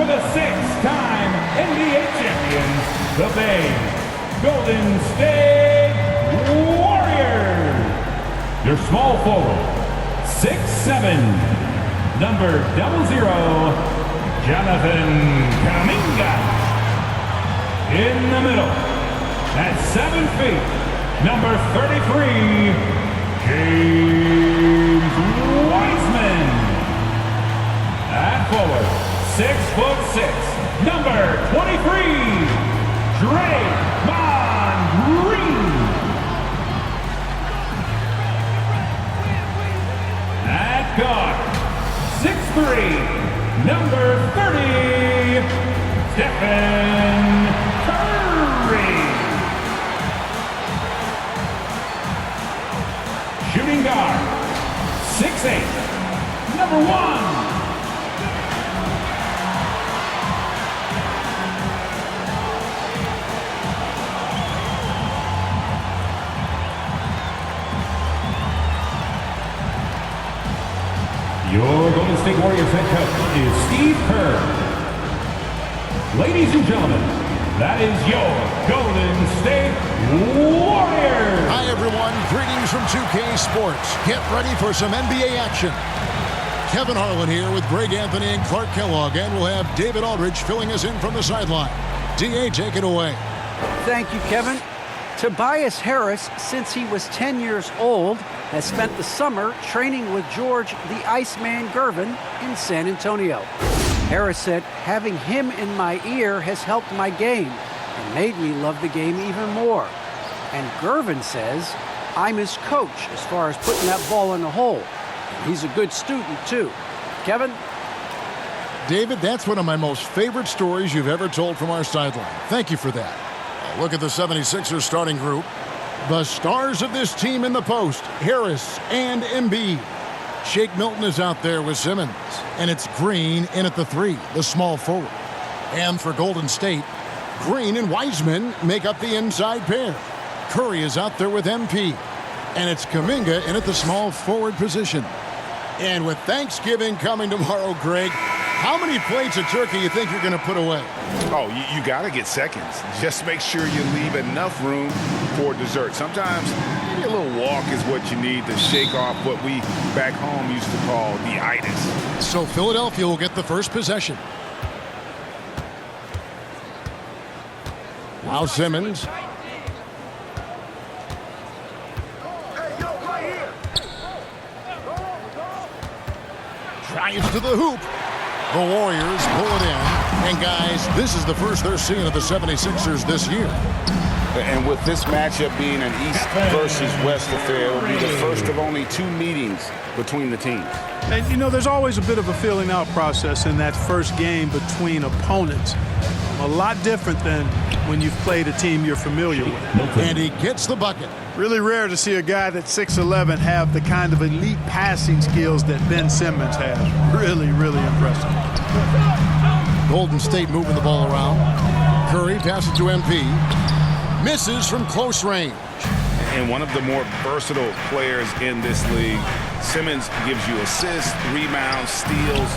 for the six-time NBA champions, the Bay Golden State Warriors. Your small forward, 6'7", number 00, Jonathan Kuminga. In the middle, at 7 feet, number 33, James Wiseman. At forward, 6'6", number 23, Draymond Green. At guard, 6'3", number 30, Stephen Curry. Shooting guard, 6'8", number 1. Your Golden State Warriors head coach is Steve Kerr. Ladies and gentlemen, that is your Golden State Warriors. Hi, everyone. Greetings from 2K Sports. Get ready for some NBA action. Kevin Harlan here with Greg Anthony and Clark Kellogg, and we'll have David Aldridge filling us in from the sideline. D.A., take it away. Thank you, Kevin. Tobias Harris, since he was 10 years old, has spent the summer training with George the Iceman Gervin in San Antonio. Harris said, having him in my ear has helped my game and made me love the game even more. And Gervin says, I'm his coach as far as putting that ball in the hole. And he's a good student, too. Kevin? David, that's one of my most favorite stories you've ever told from our sideline. Thank you for that. Look at the 76ers starting group. The stars of this team in the post, Harris and Embiid. Shake Milton is out there with Simmons. And it's Green in at the 3, the small forward. And for Golden State, Green and Wiseman make up the inside pair. Curry is out there with MP. And it's Kuminga in at the small forward position. And with Thanksgiving coming tomorrow, Greg, how many plates of turkey you think you're going to put away? Oh, you got to get seconds. Just make sure you leave enough room for dessert. Sometimes maybe a little walk is what you need to shake off what we back home used to call the itis. So Philadelphia will get the first possession. Now Simmons. Drives to the hoop. The Warriors pull it in. And guys, this is the first they're seeing of the 76ers this year. And with this matchup being an East versus West affair, it will be the first of only 2 meetings between the teams. And, you know, there's always a bit of a feeling out process in that first game between opponents. A lot different than when you've played a team you're familiar with. And he gets the bucket. Really rare to see a guy that's 6'11" have the kind of elite passing skills that Ben Simmons has. Really, really impressive. Golden State moving the ball around. Curry passes to MP. Misses from close range. And one of the more versatile players in this league. Simmons gives you assists, rebounds, steals,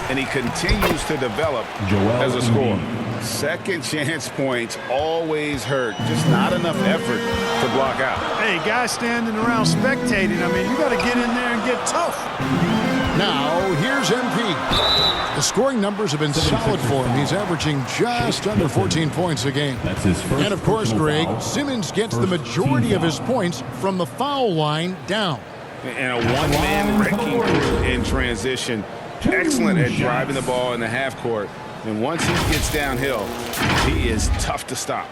and he continues to develop as a scorer. Second chance points always hurt. Just not enough effort to block out. Hey, guys standing around spectating, I mean, you got to get in there and get tough. Now, here's MP. The scoring numbers have been solid for him. He's averaging just under 14 points a game. That's his first. And, of course, Greg, foul. Simmons gets the majority of his points from the foul line down. And a one-man wrecking crew in transition. Excellent at driving the ball in the half court. And once he gets downhill, he is tough to stop.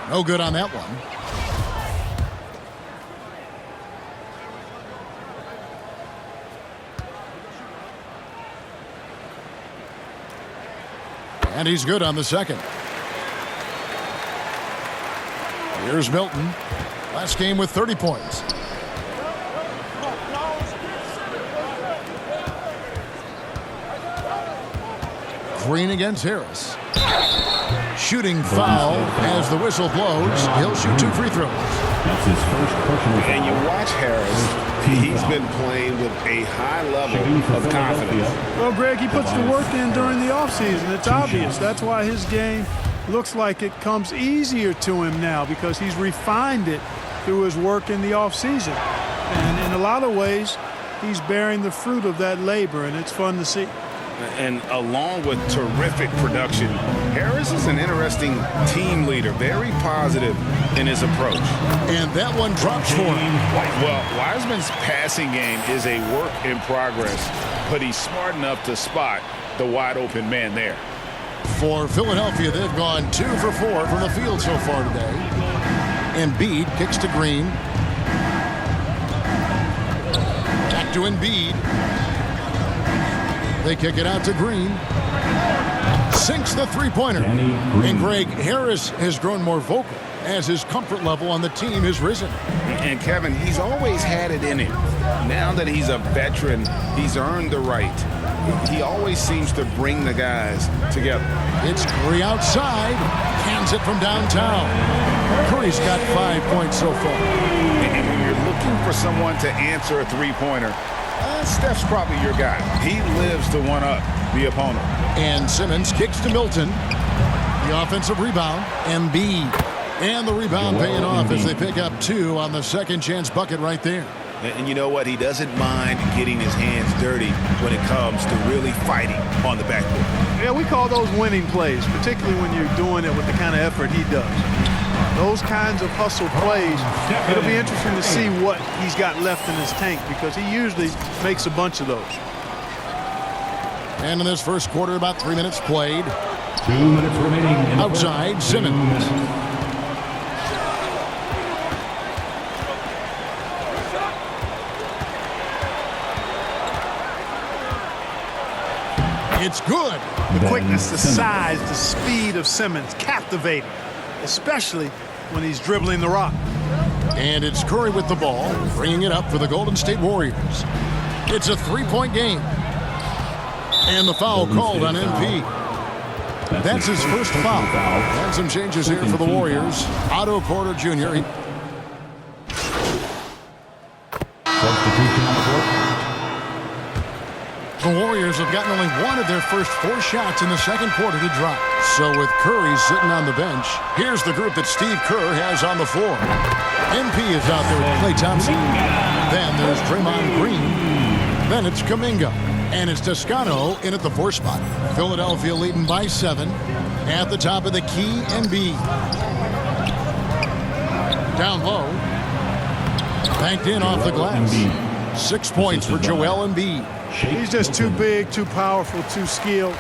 No good on that one. And he's good on the second. Here's Milton. Last game with 30 points. Green against Harris. Shooting foul as the whistle blows. He'll shoot 2 free throws. That's his first personal foul. And you watch Harris. He's been playing with a high level of confidence. Well, Greg, he puts the work in during the offseason. It's obvious. That's why his game looks like it comes easier to him now, because he's refined it through his work in the offseason. And in a lot of ways, he's bearing the fruit of that labor, and it's fun to see. And along with terrific production, Harris is an interesting team leader, very positive in his approach. And that one drops for him. Well, Wiseman's passing game is a work in progress, but he's smart enough to spot the wide open man there. For Philadelphia, they've gone 2 for 4 from the field so far today. Embiid kicks to Green. Back to Embiid. They kick it out to Green. Sinks the three-pointer. And Greg, Harris has grown more vocal as his comfort level on the team has risen. And Kevin, he's always had it in him. Now that he's a veteran, he's earned the right. He always seems to bring the guys together. It's Curry outside. Hands it from downtown. Curry's got 5 points so far. And when you're looking for someone to answer a three-pointer, Steph's probably your guy. He lives to one-up the opponent. And Simmons kicks to Milton. The offensive rebound. Embiid. And the rebound paying off as they pick up 2 on the second chance bucket right there. And you know what? He doesn't mind getting his hands dirty when it comes to really fighting on the backcourt. Yeah, we call those winning plays, particularly when you're doing it with the kind of effort he does. Those kinds of hustle plays, it'll be interesting to see what he's got left in his tank, because he usually makes a bunch of those. And in this first quarter, about 3 minutes played. 2 minutes remaining. Outside, Simmons. It's good. The quickness, the size, the speed of Simmons, captivating, especially when he's dribbling the rock. And it's Curry with the ball, bringing it up for the Golden State Warriors. It's a 3-point game. And the foul called on MP. That's his first foul. And some changes here for the Warriors. Otto Porter Jr. Substitution on the court. The Warriors have gotten only 1 of their first 4 shots in the second quarter to drop. So with Curry sitting on the bench, here's the group that Steve Kerr has on the floor. MP is out there with Klay Thompson. Then there's Draymond Green. Then it's Kuminga. And it's Toscano in at the 4 spot. Philadelphia leading by 7. At the top of the key, Embiid. Down low. Banked in off the glass. 6 points for Joel Embiid. He's just too big, too powerful, too skilled.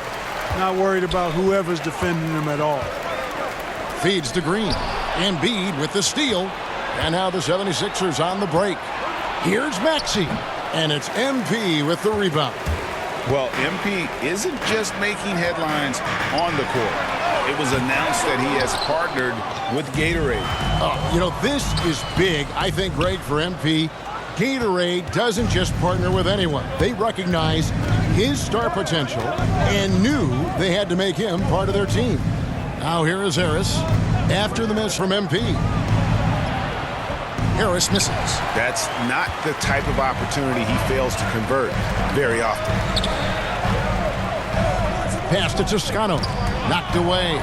Not worried about whoever's defending him at all. Feeds to Green. Embiid with the steal. And now the 76ers on the break. Here's Maxey. And it's MP with the rebound. Well, MP isn't just making headlines on the court. It was announced that he has partnered with Gatorade. You know, this is big, I think, Greg, for MP. Gatorade doesn't just partner with anyone. They recognize his star potential and knew they had to make him part of their team. Now here is Harris after the miss from MP. Harris misses. That's not the type of opportunity he fails to convert very often. Pass to Toscano. Knocked away.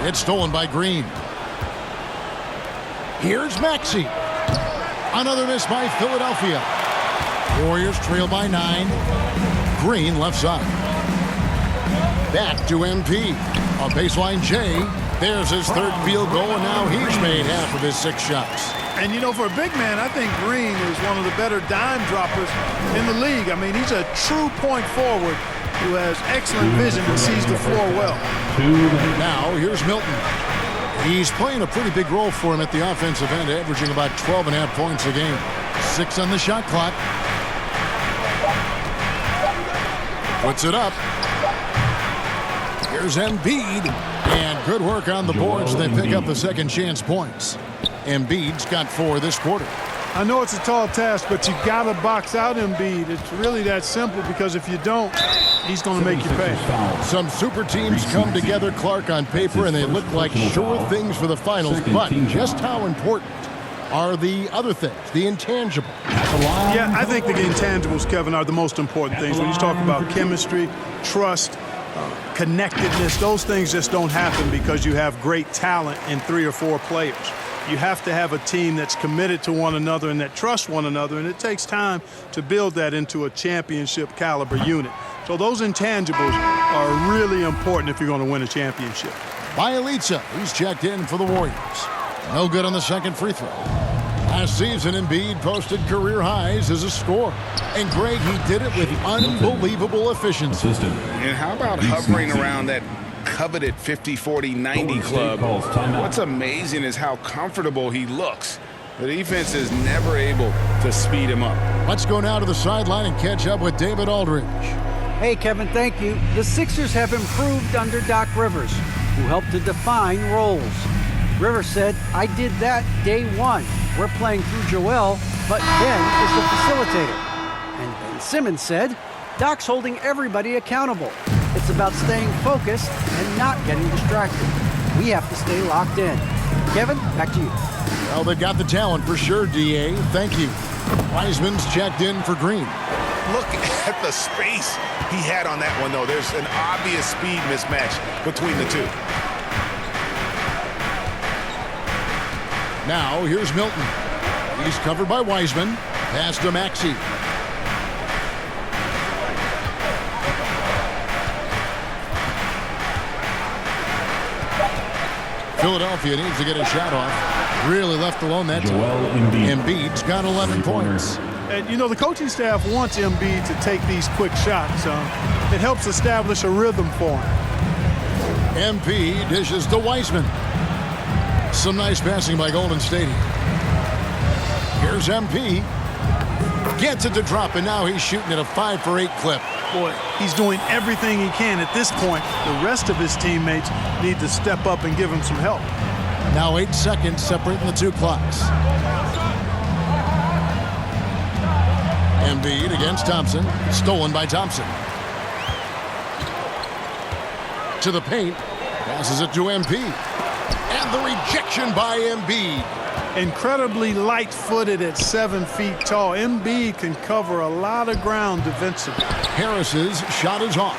It's stolen by Green. Here's Maxey. Another miss by Philadelphia. Warriors trail by 9. Green left side. Back to MP. A baseline J. There's his 3rd field goal, and now he's made half of his 6 shots. And, you know, for a big man, I think Green is one of the better dime droppers in the league. I mean, he's a true point forward who has excellent vision and sees the floor well. Now, here's Milton. He's playing a pretty big role for him at the offensive end, averaging about 12.5 points a game. 6 on the shot clock. Puts it up. Here's Embiid. And good work on the boards. They pick up the second chance points. Embiid's got 4 this quarter. I know it's a tall task, but you got to box out Embiid. It's really that simple, because if you don't, he's going to make you pay. Some super teams come together, Clark, on paper, and they look like sure things for the finals. But just how important are the other things, the intangibles? Yeah, I think the intangibles, Kevin, are the most important things. When you talk about chemistry, trust, connectedness, those things just don't happen because you have great talent in 3 or 4 players. You have to have a team that's committed to one another and that trusts one another, and it takes time to build that into a championship caliber unit. So those intangibles are really important if you're going to win a championship. Bjelica, he's checked in for the Warriors. No good on the second free throw. Last season, Embiid posted career highs as a scorer. And, Greg, he did it with unbelievable efficiency. And how about hovering around that coveted 50-40-90 club? What's amazing is how comfortable he looks. The defense is never able to speed him up. Let's go now to the sideline and catch up with David Aldridge. Hey, Kevin, thank you. The Sixers have improved under Doc Rivers, who helped to define roles. Rivers said, "I did that day one. We're playing through Joel, but Ben is the facilitator." And Ben Simmons said, "Doc's holding everybody accountable. It's about staying focused and not getting distracted. We have to stay locked in." Kevin, back to you. Well, they got the talent for sure, D.A. Thank you. Wiseman's checked in for Green. Look at the space he had on that one, though. There's an obvious speed mismatch between the two. Now, here's Milton. He's covered by Wiseman. Pass to Maxey. Philadelphia needs to get a shot off. Really left alone that time. Embiid's got 11 points. And, you know, the coaching staff wants Embiid to take these quick shots. It helps establish a rhythm for him. MP dishes to Wiseman. Some nice passing by Golden State. Here's MP. Gets it to drop, and now he's shooting at a 5-for-8 clip. Boy, he's doing everything he can at this point. The rest of his teammates need to step up and give him some help. Now 8 seconds separating the two clocks. Embiid against Thompson. Stolen by Thompson. To the paint. Passes it to MP. And the rejection by Embiid. Incredibly light-footed at 7 feet tall. Embiid can cover a lot of ground defensively. Harris's shot is off.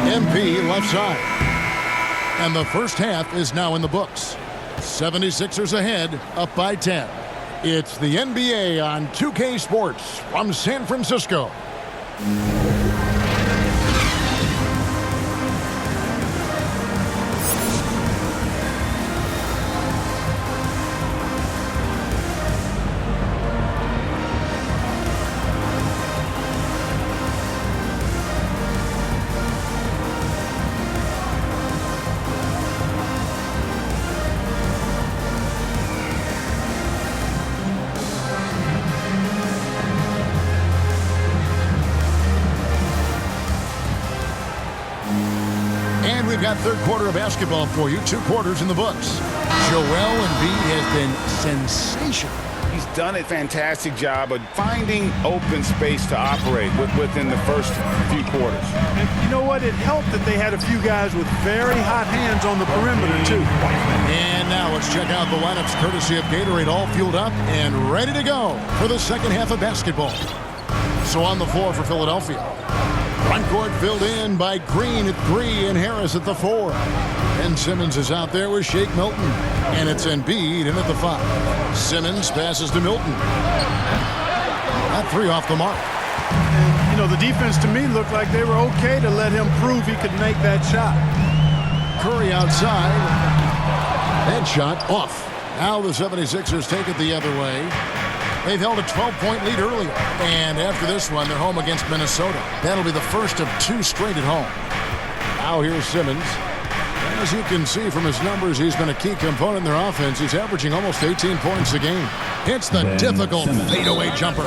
MP left side. And the first half is now in the books. 76ers ahead, up by 10. It's the NBA on 2K Sports from San Francisco. We've got third quarter of basketball for you. 2 quarters in the books. Joel Embiid has been sensational. He's done a fantastic job of finding open space to operate within the first few quarters. And you know what? It helped that they had a few guys with very hot hands on the perimeter, too. And now let's check out the lineups courtesy of Gatorade, all fueled up and ready to go for the second half of basketball. So on the floor for Philadelphia. Front court filled in by Green at 3 and Harris at the 4. And Simmons is out there with Shake Milton. And it's Embiid in at the 5. Simmons passes to Milton. That 3 off the mark. And, you know, the defense to me looked like they were okay to let him prove he could make that shot. Curry outside. That shot off. Now the 76ers take it the other way. They've held a 12-point lead earlier. And after this one, they're home against Minnesota. That'll be the first of 2 straight at home. Now here's Simmons. As you can see from his numbers, he's been a key component in their offense. He's averaging almost 18 points a game. Hits the difficult fadeaway jumper.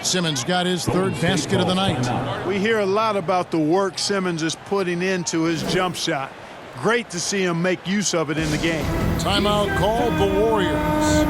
Simmons got his 3rd basket of the night. We hear a lot about the work Simmons is putting into his jump shot. great to see him make use of it in the game. Timeout called the Warriors.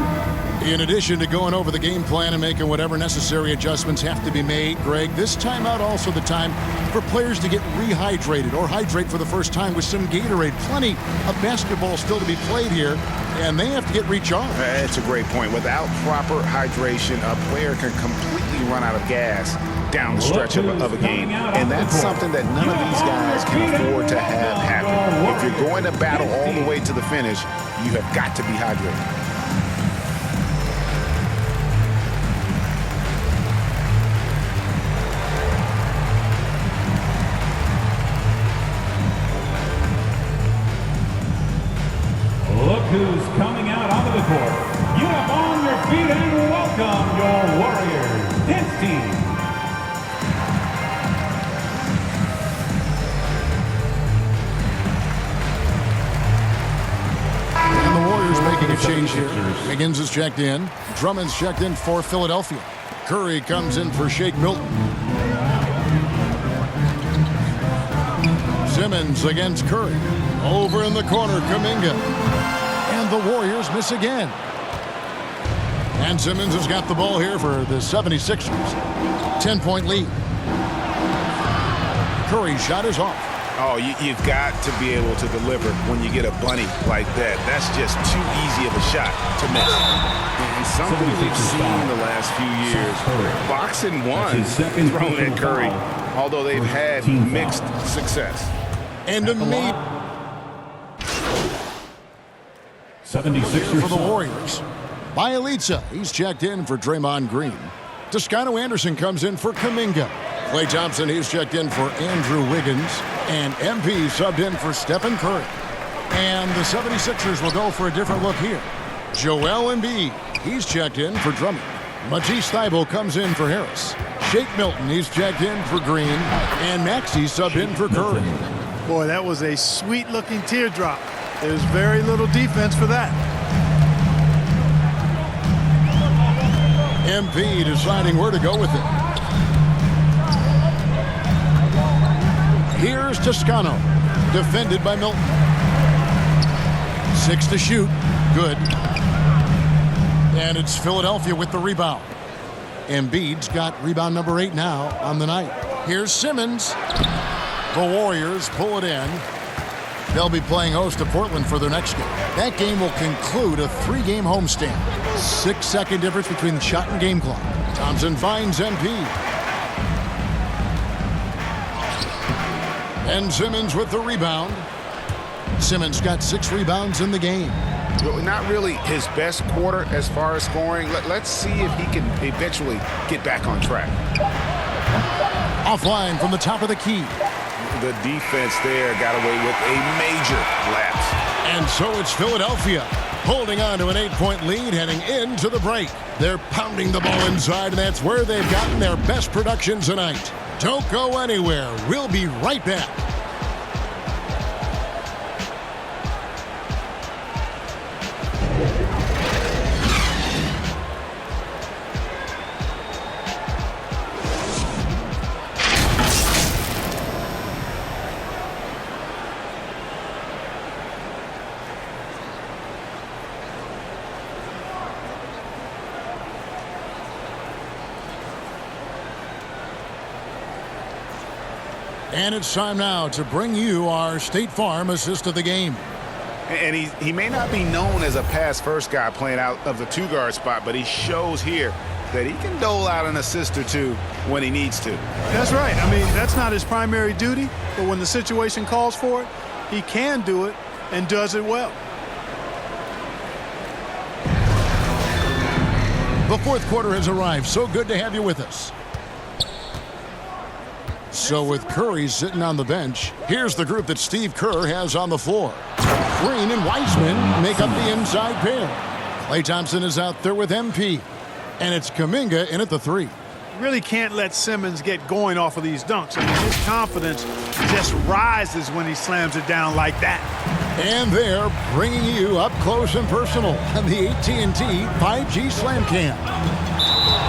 In addition to going over the game plan and making whatever necessary adjustments have to be made, Greg, this timeout also the time for players to get rehydrated or hydrate for the first time with some Gatorade. Plenty of basketball still to be played here, and they have to get recharged. It's a great point. Without proper hydration, a player can completely run out of gas down the stretch of a game, and that's something that none of these guys can afford to have happen. If you're going to battle all the way to the finish, you have got to be hydrated. Look who's coming out onto the court. Get up on your feet and welcome your Warriors dance team. And the Warriors making a change here. Higgins is checked in. Drummond's checked in for Philadelphia. Curry comes in for Shake Milton. Simmons against Curry. Over in the corner, Kuminga. And the Warriors miss again. And Simmons has got the ball here for the 76ers. 10-point lead. Curry's shot is off. Oh, you've got to be able to deliver when you get a bunny like that. That's just too easy of a shot to miss. And something we've seen in the last few years, boxing one thrown at Curry, although they've had mixed success. And to meet 76ers for the Warriors. Bielitsa, he's checked in for Draymond Green. Toscano Anderson comes in for Kuminga. Klay Thompson, he's checked in for Andrew Wiggins. And MP subbed in for Stephen Curry. And the 76ers will go for a different look here. Joel Embiid, he's checked in for Drummond. Matisse Thybulle comes in for Harris. Shake Milton, he's checked in for Green. And Maxey subbed in for Curry. Boy, that was a sweet-looking teardrop. There's very little defense for that. MP deciding where to go with it. Here's Toscano, defended by Milton. 6 to shoot, good. And it's Philadelphia with the rebound. Embiid's got rebound number 8 now on the night. Here's Simmons. The Warriors pull it in. They'll be playing host to Portland for their next game. That game will conclude a 3-game homestand. 6-second difference between the shot and game clock. Thompson finds MP. And Simmons with the rebound. Simmons got 6 rebounds in the game. Not really his best quarter as far as scoring. Let's see if he can eventually get back on track. Offline from the top of the key. The defense there got away with a major lapse. And so it's Philadelphia holding on to an 8-point lead heading into the break. They're pounding the ball inside, and that's where they've gotten their best production tonight. Don't go anywhere. We'll be right back. And it's time now to bring you our State Farm assist of the game. And he may not be known as a pass-first guy playing out of the 2-guard spot, but he shows here that he can dole out an assist or two when he needs to. That's right. I mean, that's not his primary duty, but when the situation calls for it, he can do it and does it well. The fourth quarter has arrived. So good to have you with us. So with Curry sitting on the bench, here's the group that Steve Kerr has on the floor. Green and Wiseman make up the inside pair. Klay Thompson is out there with MP. And it's Kuminga in at the 3. You really can't let Simmons get going off of these dunks. I mean, his confidence just rises when he slams it down like that. And they're bringing you up close and personal on the AT&T 5G Slam Cam.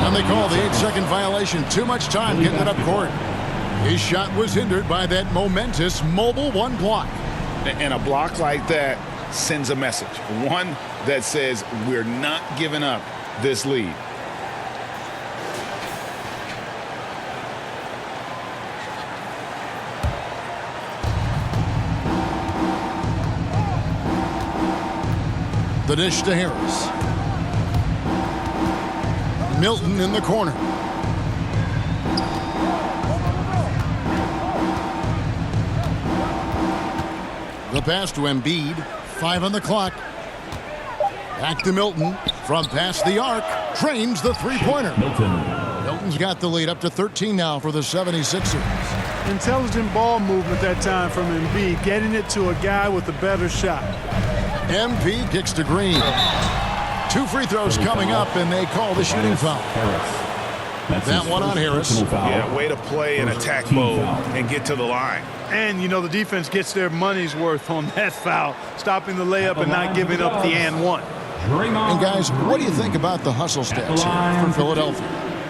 And they call the 8-second violation. Too much time getting it up court. His shot was hindered by that momentous Mobile 1 block. And a block like that sends a message. One that says we're not giving up this lead. The dish to Harris. Milton in the corner. The pass to Embiid. 5 on the clock. Back to Milton. From past the arc. Drains the three-pointer. Milton's got the lead up to 13 now for the 76ers. Intelligent ball movement that time from Embiid, getting it to a guy with a better shot. MP kicks to Green. 2 free throws coming up, and they call the shooting foul. That one on Harris. Yeah, way to play in attack mode and get to the line. And, you know, the defense gets their money's worth on that foul, stopping the layup and not giving up the and one. And, guys, what do you think about the hustle stats here for Philadelphia?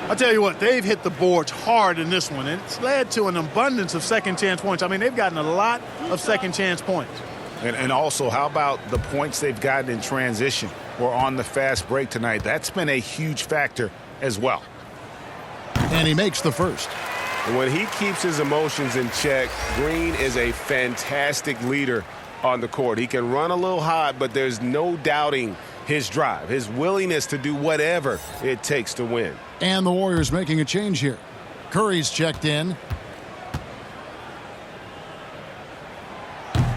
I'll tell you what, they've hit the boards hard in this one, and it's led to an abundance of second-chance points. I mean, they've gotten a lot of second-chance points. And also, how about the points they've gotten in transition or on the fast break tonight? That's been a huge factor as well. And he makes the first. When he keeps his emotions in check, Green is a fantastic leader on the court. He can run a little hot, but there's no doubting his drive, his willingness to do whatever it takes to win. And the Warriors making a change here. Curry's checked in.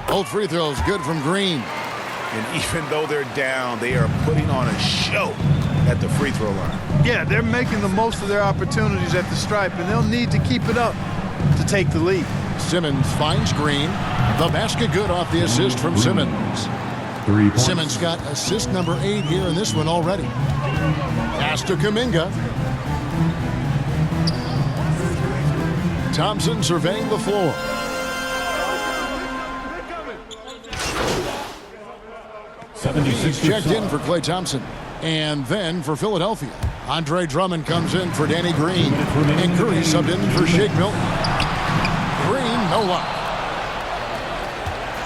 Both free throws good from Green. And even though they're down, they are putting on a show at the free throw line. Yeah, they're making the most of their opportunities at the stripe, and they'll need to keep it up to take the lead. Simmons finds Green. The basket good off the assist from Simmons. 3 points. Simmons got assist number 8 here in this one already. Pass to Kuminga. Thompson surveying the floor. He's checked in for Klay Thompson. And then for Philadelphia, Andre Drummond comes in for Danny Green. And Curry subbed in for Shake Milton. Green, no luck.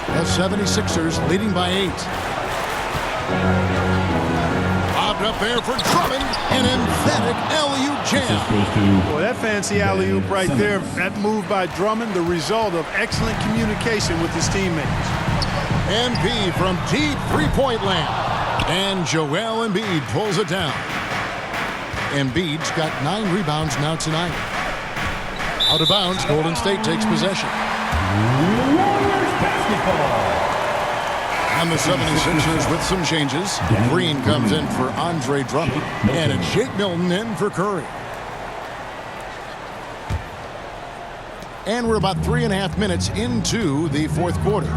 The 76ers leading by 8. Bobbed up there for Drummond. An emphatic alley-oop jam. Boy, that fancy alley-oop right there, that move by Drummond, the result of excellent communication with his teammates. MP from deep three-point land. And Joel Embiid pulls it down. Embiid's got 9 rebounds now tonight. Out of bounds, Golden State takes possession. Warriors basketball. And the 76ers with some changes. Green comes in for Andre Drummond. And it's Shake Milton in for Curry. And we're about 3.5 minutes into the fourth quarter.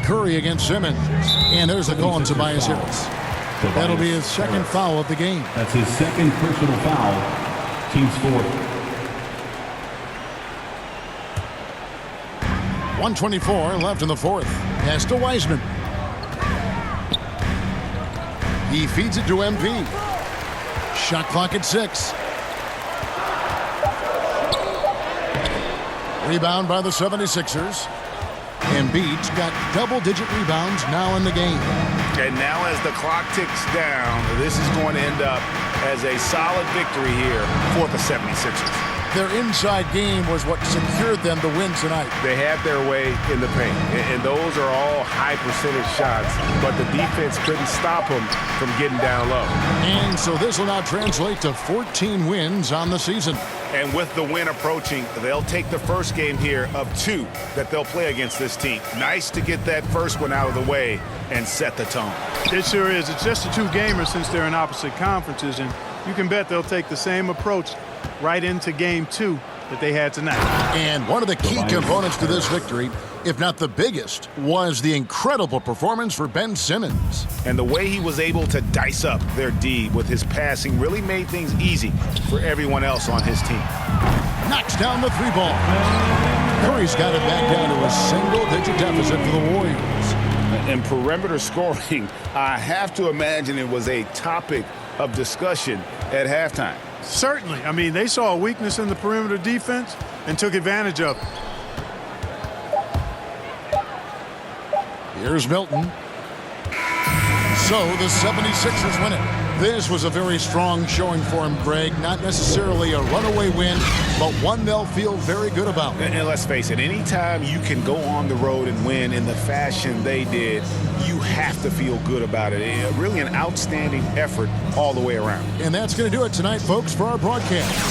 Curry against Simmons. And there's the call on Tobias Harris. That'll be his second foul of the game. That's his second personal foul. Team's fourth. 1:24 left in the fourth. Pass to Wiseman. He feeds it to MP. Shot clock at 6. Rebound by the 76ers. Embiid's got double-digit rebounds now in the game. And now as the clock ticks down, this is going to end up as a solid victory here for the 76ers. Their inside game was what secured them the win tonight. They had their way in the paint, and those are all high percentage shots, but the defense couldn't stop them from getting down low. And so this will now translate to 14 wins on the season. And with the win approaching, they'll take the first game here of 2 that they'll play against this team. Nice to get that first one out of the way and set the tone. It sure is. It's just a 2-gamer since they're in opposite conferences, and you can bet they'll take the same approach right into game 2 that they had tonight. And one of the key components to this victory, if not the biggest, was the incredible performance for Ben Simmons. And the way he was able to dice up their D with his passing really made things easy for everyone else on his team. Knocks down the 3 ball. Curry's got it back down to a single-digit deficit for the Warriors. And perimeter scoring, I have to imagine it was a topic of discussion at halftime. Certainly. I mean, they saw a weakness in the perimeter defense and took advantage of it. Here's Milton. So the 76ers win it. This was a very strong showing for him, Greg. Not necessarily a runaway win, but one they'll feel very good about. And let's face it, anytime you can go on the road and win in the fashion they did, you have to feel good about it. Really an outstanding effort all the way around. And that's going to do it tonight, folks, for our broadcast.